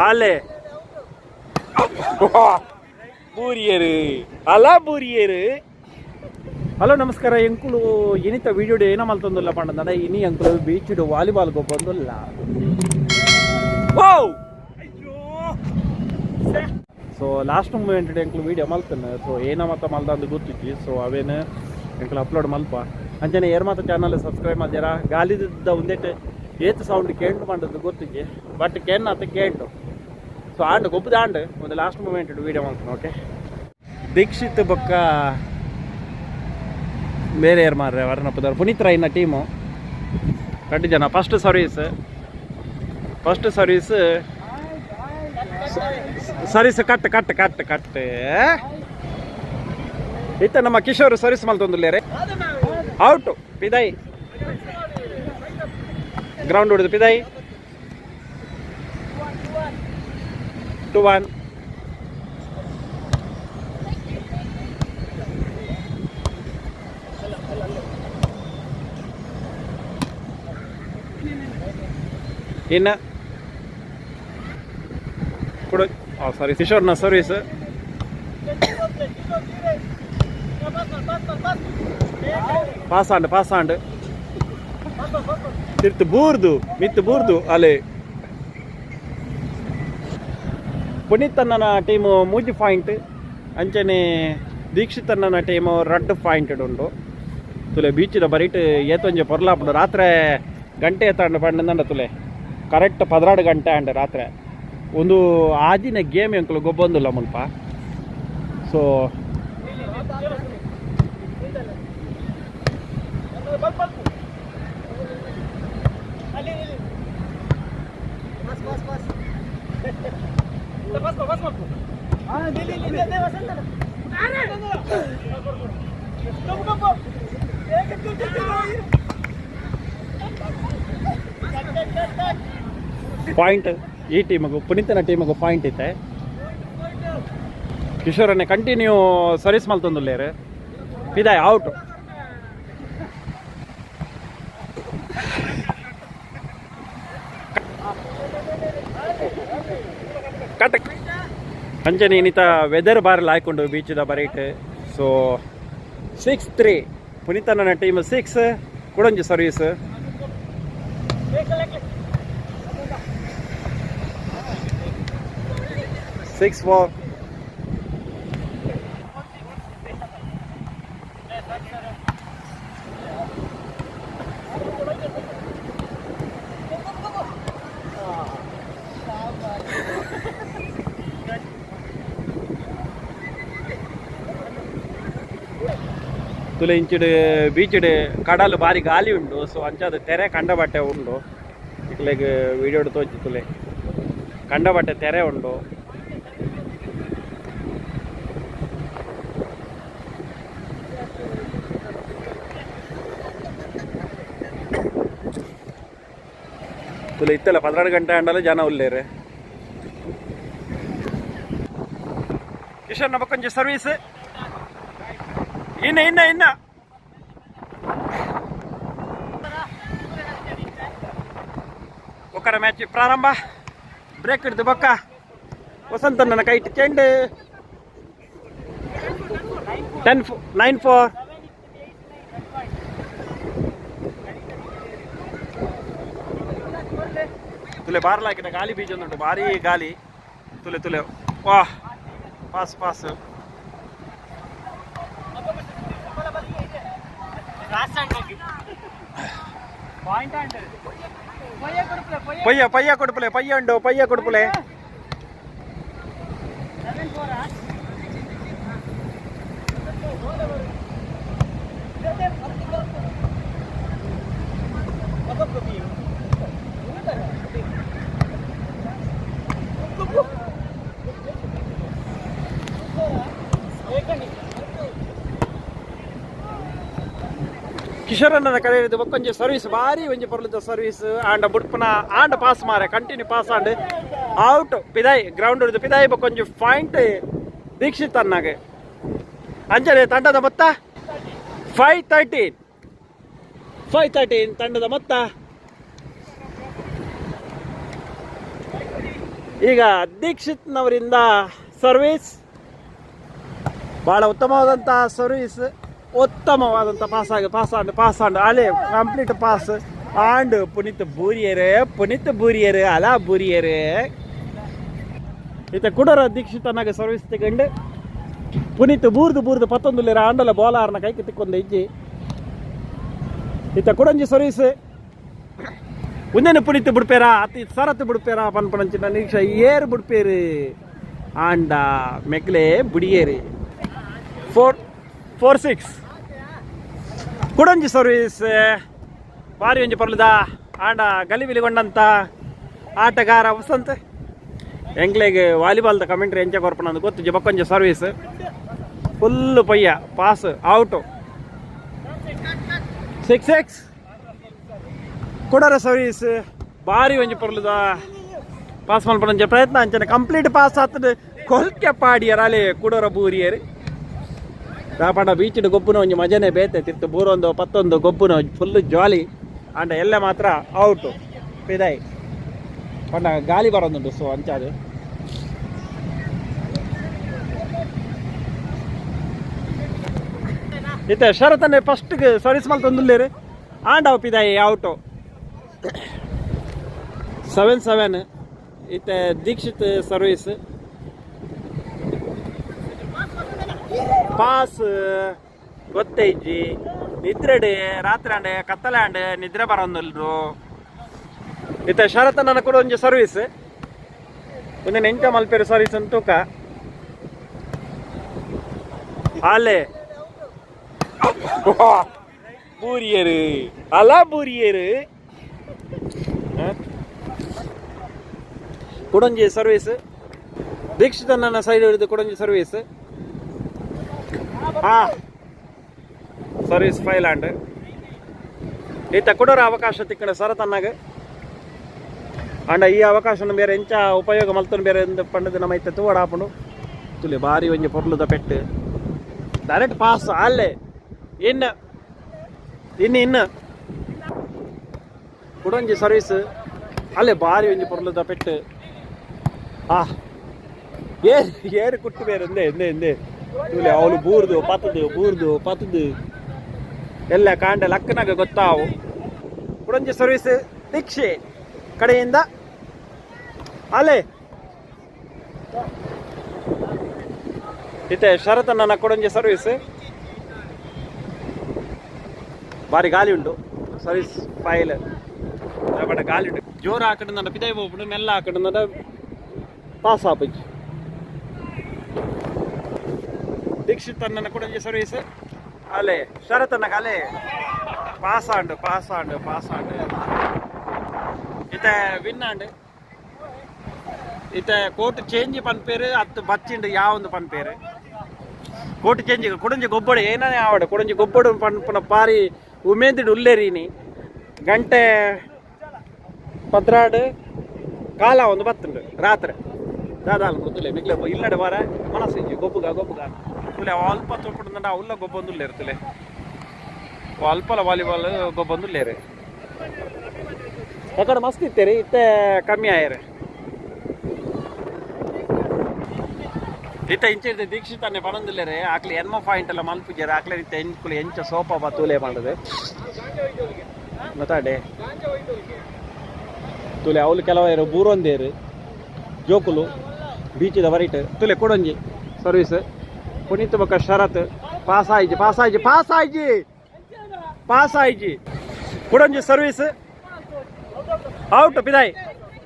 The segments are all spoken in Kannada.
ಅಲ್ಲೇ ಬೂರಿಯರು ಅಲ್ಲ ಬೂರಿಯರು. ಹಲೋ ನಮಸ್ಕಾರ. ಎಂಕುಲು ಇನಿತ ವಿಡಿಯೋ ಏನ ಮಲ್ತೊಂದಿಲ್ಲ ಪಂಡ ಇನಿ ಎಂಕುಲು ಬೀಚ್ ವಾಲಿಬಾಲ್ ಬಂದಿಲ್ಲ. ಸೊ ಲಾಸ್ಟ್ ಮೂಮೆಂಟ್ ಎಂಕ್ಲು ವೀಡಿಯೋ ಮಲ್ತೇನೆ. ಸೊ ಏನ ಮತ್ತ ಮಲ್ದಂದು ಗೊತ್ತಿಜ್ಜಿ. ಸೊ ಅವೇನು ಎಂಕ್ಲು ಅಪ್ಲೋಡ್ ಮಲ್ಪ ಅಂಚನೆ ಏರ್ ಮಾತ್ರ ಚಾನಲ್ ಸಬ್ಸ್ಕ್ರೈಬ್ ಮಾಡ್ಯಾರ. ಗಾಲಿದ ಒಂದೇಟು ಏತು ಸೌಂಡ್ ಕೇಂಡು ಮಾಡೋದು ಗೊತ್ತಿಜ್ಜಿ. ಬಟ್ ಕೇನ್ ಆತ ಕೇಂಡು. ಸೊ ಆಂಡು ಗೊಬ್ಬದ ಆಂಡು ಒಂದು ಲಾಸ್ಟ್ ಮೂಮೆಂಟ್ ವೀಡಿಯೋ ಮಾಡ್ತೀನಿ. ಓಕೆ ದೀಕ್ಷಿತ್ ಬೊಕ್ಕ ಬೇರೆ ಯಾರು ಮಾರ್ರೆ ವರ್ಣಪ್ಪದವ್ರು ಪುನೀತ್ ರಾಯ್ನ ಟೀಮು ಕಟ್ಟು ಜನ. ಫಸ್ಟ್ ಸರ್ವೀಸ್ ಕಟ್ ಇತ್ತ ನಮ್ಮ ಕಿಶೋರ್ ಸರ್ವಿಸ್ ಮಲ್ತೊಂದುಲ್ಲೇರೆ ಔಟು ಪಿದಾಯಿ ಗ್ರೌಂಡ್ ಹೊಡೆದು ಪಿದಾಯಿ 2-1. ಇನ್ನು ಕೊಡು. ಸಾರಿ ಕಿಶೋರ್ನ ಸರ್ವಿಸ್ ಪಾಸ್ ಆಂಡ್ ತಿರ್ತು ಬೂರ್ದು ಅಲೆ ಪುನೀತ್ ಅಣ್ಣನ ಟೀಮು 3 ಪಾಯಿಂಟ್ ಅಂಚನೆ ದೀಕ್ಷಿತ್ ಅಣ್ಣನ ಟೀಮು 2 ಪಾಯಿಂಟ್ ಉಂಟು. ತುಲೆ ಬೀಚಿದ ಬರೀಟ್ ಏತೊಂಜೆ ಪೊರ್ಲಾಪುಡು ರಾತ್ರಿ ಗಂಟೆ ಎತ್ತಾಂಡು ಪಂಡ ತುಲೆ ಕರೆಕ್ಟ್ 16 ಗಂಟೆ ಅಂಡ್ ರಾತ್ರಿ ಒಂದು ಆದಿನ ಗೇಮ್ ಎಂಕಲು ಗೊಬ್ಬೊಂದಿಲ್ಲ ಮುಲ್ಪ. ಸೊ ಪಾಯಿಂಟ್ ಈ ಟೀಮಿಗೂ ಪುನೀತನ ಟೀಮಿಗೂ ಪಾಯಿಂಟ್ ಐತೆ. ಕಿಶೋರನ್ನೇ ಕಂಟಿನ್ಯೂ ಸರ್ವಿಸ್ ಮಲ್ತೊಂದುಲ್ಲೇರು ಪಿದಾಯ್ ಔಟ್. ಕಟ್ ಅಂಚನೆ ಇನ್ನಿತ ವೆದರ್ ಬಾರ್ಲ್ ಹಾಕೊಂಡು ಬೀಚದ ಬರೈಟ್. ಸೊ 6-3 ಪುನೀತನ ಟೀಮ್ 6 ಕೊಡೊಂಜಿ ಸರ್ವೀಸ್. Six for ತುಲೆ ಇಂಚಿಡು ಬೀಚಿಡು ಕಡಲು ಬಾರಿ ಗಾಲಿ ಉಂಡು. ಸೊ ಅಂಚದ ತೆರೆ ಕಂಡ ಬಟ್ಟೆ ಉಂಡು. ಇಟ್ಲೆಗ್ ವಿಡಿಯೋ ತೋಚಿ ತುಲೆ ಕಂಡ ಬಟ್ಟೆ ತೆರೆ ಉಂಡು. ತುಲೆ ಇತ್ತಲ್ಲ 16 ಗಂಟೆ ಅಂಡಲ್ಲ ಜನ ಉಲ್ಲೇರೆ. ಕಿಶನ್ ಬಕ್ಕೊಂಜಿ ಸರ್ವೀಸ್ ಇನ್ನ ಒಕ್ಕರ ಮ್ಯಾಚ್ ಪ್ರಾರಂಭ. ಬ್ರೇಕ್ ಹಿಡಿದು ಬೊಕ್ಕ ವಸಂತಣ್ಣನ ಕೈಟ್ ಚೆಂಡು 9-4. ತುಲೆ ಬಾರ್ಲಾಕಿನ ಗಾಲಿ ಬೀಜ ಉಂಟು ಭಾರಿ ಗಾಲಿ. ತುಲೆ ವಾಹ್ ಪಾಸ್ ಪಯ್ಯ ಕೊಡುಪುಲೆ ಕಿಶೋರಣ್ಣನ ಕಡೆ ಬಕ್ಕೊಂಜಿ ಸರ್ವಿಸ್ ಭಾರಿ ಒಂಜಿ ಪೊರ್ಲದ ಸರ್ವಿಸ್ ಆಂಡ ಬುಡ್ಪುನ ಆಂಡ ಪಾಸ್ ಮಾರೆ ಕಂಟಿನ್ಯೂ ಪಾಸ್ ಆಂಡ್ ಔಟ್ ಪಿದಾಯಿ ಗ್ರೌಂಡ್ ಹಿಡಿದು ಪಿದಾಯಿ ಬಕ್ಕೊಂಜಿ ಪಾಯಿಂಟ್ ದೀಕ್ಷಿತ್ ಅಣ್ಣಗೆ. ಅಂಚನೆ ತಂಡದ ಮೊತ್ತ 5-13 ತಂಡದ ಮೊತ್ತ ಈಗ ದೀಕ್ಷಿತ್ನವರಿಂದ ಸರ್ವಿಸ್, ಭಾಳ ಉತ್ತಮವಾದಂಥ ಸರ್ವಿಸ್, ಉತ್ತಮವಾದಂಥ ಪಾಸಾಂಡ್ ಅಲೆ ಕಂಪ್ಲೀಟ್ ಪಾಸ್ ಆಂಡ್ ಪುನೀತ್ ಬೂರಿಯರು ಅಲಾ ಬೂರಿಯರು ಇತ್ತ ಕುಡರ ದೀಕ್ಷಿತನಾಗ ಸರ್ವಿಸ್ ತಗೊಂಡು ಪುನೀತ್ ಬೂರ್ದು 11 ಆಂಡಲ ಬೋಲಾರ್ನ ಕೈಗೆ ತಿಕ್ಕೊಂಡ ಇಜ್ಜಿ ಇತ್ತ ಕುಡಂಜಿ ಸರ್ವಿಸ್ ಒಂದೇನು ಪುನೀತ್ ಬಿಡ್ಪೇರ ಅತಿ ಸರತ್ ಬಿಡ್ಪೇರ ಪನ್ಪಣಂಚಿನ ನಿರೀಕ್ಷೆ ಏರ್ ಬಿಡ್ಪೇರು ಆಂಡ ಮೆಕ್ಲೆ ಬುಡಿಯೇರಿ 4-6 ಕುಡಂಜಿ ಸರ್ವಿಸ್ ಭಾರಿ ಒಂಜಿ ಪರ್ಲದ ಆಂಡ ಗಲಿಬಿಲಿಗೊಂಡಂಥ ಆಟಗಾರ ವಸಂತ್ ಎಂಗ್ಲೆಗೆ ವಾಲಿಬಾಲ್ದ ಕಮೆಂಟ್ರಿ ಎಂಚ ಕೊರ್ಪಣ ಅಂದು ಗೊತ್ತು ಬಕ್ಕೊಂಜಿ ಸರ್ವಿಸ್ ಫುಲ್ಲು ಪಯ್ಯ ಪಾಸ್ ಔಟು 6-6 ಕುಡರ ಸರ್ವಿಸ್ ಭಾರಿ ಒಂಜಿ ಪರ್ಲದ ಪಾಸ್ ಮಲ್ಪನಂಚ ಪ್ರಯತ್ನ ಅಂಚನೆ ಕಂಪ್ಲೀಟ್ ಪಾಸ್ ಆತದ ಕೊಲ್ಕೆ ಪಾಡಿಯರ್ ಅಲೆ ಕುಡರ ಬೂರಿಯರು ದಾಪಂಡ ಬೀಚಿನ ಗೊಬ್ಬುನ ಒಂಜಿ ಮಜನೆ ಬೇತೆ ತಿರ್ತು 11 ಗೊಬ್ಬುನ ಫುಲ್ಲು ಜಾಲಿ ಅಂಡ ಎಲ್ಲ ಮಾತ್ರ ಔಟು ಪಿದಾಯ್ ಪಂಡ ಗಾಳಿ ಬರೋದುಂಟು ಸೊ ಅಂಚಾದು ಇತ್ತೆ ಶರತನ್ನೇ ಫಸ್ಟ್ಗೆ ಸರ್ವಿಸ್ ಮಲ್ ತಂದುಲ್ಲೇರು ಆಂಡ್ ಅವ್ ಪಿದಾಯಿ ಔಟು 7-7 ಇತ್ತೆ ದೀಕ್ಷಿತ್ ಸರ್ವಿಸ್ ಪಾಸ್ ಗೊತ್ತೈಜಿ ನಿದ್ರೆಡೆ ರಾತ್ರಿ ಅಂಡೆ ಕತ್ತಲೆ ಅಂಡೆ ನಿದ್ರೆ ಬರೋದಿಲ್ರು ಇತ್ತ ಶರತನ ಕೂಡ ಒಂಜಿ ಸರ್ವಿಸ್ ಒಂದೇನು ಎಂಟ ಮಲ್ಪೇರು ಸರ್ವಿಸ್ ಅಂತ ತೂಕ ಅಲ್ಲೇ ಬೂರಿಯರು ಅಲ ಬೂರಿಯರು ಕುಡಂಜಿ ಸರ್ವಿಸ್ ದೀಕ್ಷಿತನ ಸೈಡ್ ಹಿಡಿದು ಕುಡಂಜಿ ಸರ್ವಿಸ್ ಸರ್ವಿಸ್ ಫೈಲ್ಯಾಂಡ್ ಈತ ಕೊಡೋರ ಅವಕಾಶ ತಿಕ್ಕಣ ಸರತನ್ನಾಗ ಅಂಡ ಈ ಅವಕಾಶನ ಬೇರೆ ಎಂಚ ಉಪಯೋಗ ಮಲ್ತನ ಬೇರೆ ಪಂಡದ ನಮ್ಮ ಐತೆ ತೂವಡ ಹಾಪುಂಡು ತುಲಿ ಭಾರಿ ಒಂಜಿ ಪೊರ್ಲುದ ಪೆಟ್ಟು ಡೈರೆಕ್ಟ್ ಪಾಸ್ ಅಲ್ಲೇ ಇನ್ನು ಕುಡಂಜಿ ಸರ್ವಿಸ್ ಅಲ್ಲೇ ಭಾರಿ ಒಂಜಿ ಪೊರ್ಲುದ ಪೆಟ್ಟು ಏರು ಕುಟ್ಟು ಬೇರೆ ಎಂದೇ ತುಲಿ ಅವಳು ಬೂರ್ದು ಪತ್ತದು ಎಲ್ಲ ಕಾಂಡ ಲಕ್ಕನಾಗ ಗೊತ್ತಾವು ಕುಡಂಜಿ ಸರ್ವಿಸ್ ದೀಕ್ಷೆ ಕಡೆಯಿಂದ ಅಲೆ ಇತ್ತೆ ಶರತನ ಕೊಡಂಜಿ ಸರ್ವಿಸ್ ಭಾರಿ ಗಾಳಿ ಉಂಟು ಸರ್ವಿಸ್ ಫೈಲ್ ಬಟ್ ಗಾಳಿ ಉಂಟು ಜೋರು ಹಾಕಂಡು ನನ್ನ ಪಿದಾಯಿ ಹೋಗ್ಬಿಟ್ಟು ಮೆಲ್ಲ ಹಾಕಂಡು ನನ್ನ ಪಾಸ್ ಆಪಜ್ಜಿ ದೀಕ್ಷಿತ್ ನನ್ನ ಕೊಡಂಜಿ ಸರ್ವಿಸ್ ಅಲೆ ಶರತನ ಅಲೆ ಪಾಸಾಂಡು ಇತ್ತೆ ವಿನ್ನಾಂಡ್ ಇತ್ತೆ ಕೋಟ್ ಚೇಂಜ್ ಪನ್ಪೇರು ಹತ್ತು ಬಚ್ಚಿಂಡು ಯಾವೊಂದು ಪನ್ಪೇರು ಕೋಟ್ ಚೇಂಜ್ ಕುಡಂಜಿ ಗೊಬ್ಬಡು ಏನೇ ಆವಡ ಕುಡಂಜಿ ಗೊಬ್ಬಡು ಪನ್ಪುನ ಪಾರಿ ಉಮೇದಿಡು ಉಲ್ಲೇರೀನಿ ಗಂಟೆ 12 ಕಾಲ ಒಂದು ಬತ್ತುಂಡು ರಾತ್ರಿ ದಾದಾಲ್ ಗೊತ್ತಿಲ್ಲ ಮಿಗ್ಲೆ ಇಲ್ಲಡೆ ಬಾರ ಮನಸ್ಸು ಗೊಬ್ಬುಗ ತುಲೆ ಅಲ್ಪ ತೊಳ್ಕೊಂಡು ಉಲ್ಲ ಗೊಬ್ಬೊಂದುಲ್ಲೇರು ತುಲೆ ಅಲ್ಪಲ ವಾಲಿಬಾಲ್ ಗೊಬ್ಬೊಂದುಲ್ಲೇರು ಯಾಕಡೆ ಮಸ್ತ್ ಇತ್ತೇರಿ ಇತ್ತೆ ಕಮ್ಮಿ ಆಯ್ರೆ ಇತ್ತ ಇಂಚಿರ್ದೆ ದೀಕ್ಷಿತನ್ನೇ ಪಡಂದಿಲ್ಲೇರೆ ಆಕ್ಲಿ ಎನ್ಮ ಪಾಯಿಂಟ್ ಎಲ್ಲ ಮಲ್ಪಿಜಾರೆ ಆಕ್ಲೆ ಇತ್ತ ಎಂಕುಲು ಎಂಚ ಸೋಪ ತೂಲೆ ಮಾಡೋದು ಗೊತ್ತಾಡೆ ತುಲೆ ಅವಳು ಕೆಲವರು ಬೂರೊಂದೇರು ಜೋಕುಲು ಬೀಚಿದ ವರೈಟ್ ತುಲೆ ಕೊಡೊಂಜಿ ಸರ್ವಿಸ್ ಪುನೀತ್ ಬಕ್ಕ ಶರತ್ ಪಾಸಾಯ್ಜಿ ಕೊಡೊಂಜಿ ಸರ್ವಿಸ್ ಔಟ್ ಪಿದಾಯ್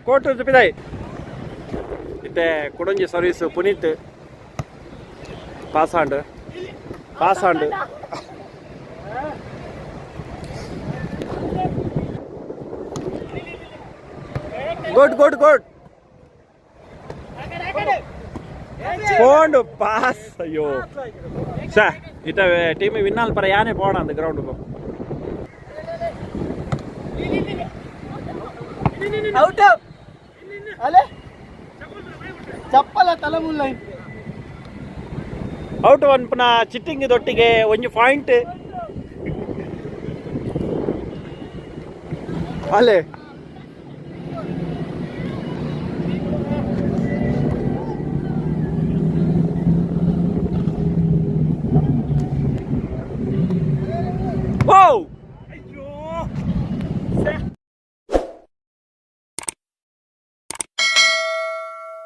ಕೋಟು ಪಿದಾಯ್ ಇತ್ತೆ ಕೊಡೊಂಜಿ ಸರ್ವಿಸ್ ಪುನೀತ್ ಪಾಸಾಂಡ್ ಗುಡ್ போண்டு பாஸ் ஐயோ சார் இத்த டீம் வின்னால் பர யானே போன அந்த கிரவுண்டுக்கு ಔಟ್ ಅಲೆ ಚಪ್ಪಲ ತಲೆಮುಲ್ಲ ಔಟ್ ಅನ್ಪನ ಚಿಟ್ಟಿಂಗ್ ದೊಟ್ಟಿಗೆ ಒಂಜಿ ಪಾಯಿಂಟ್ ಅಲೆ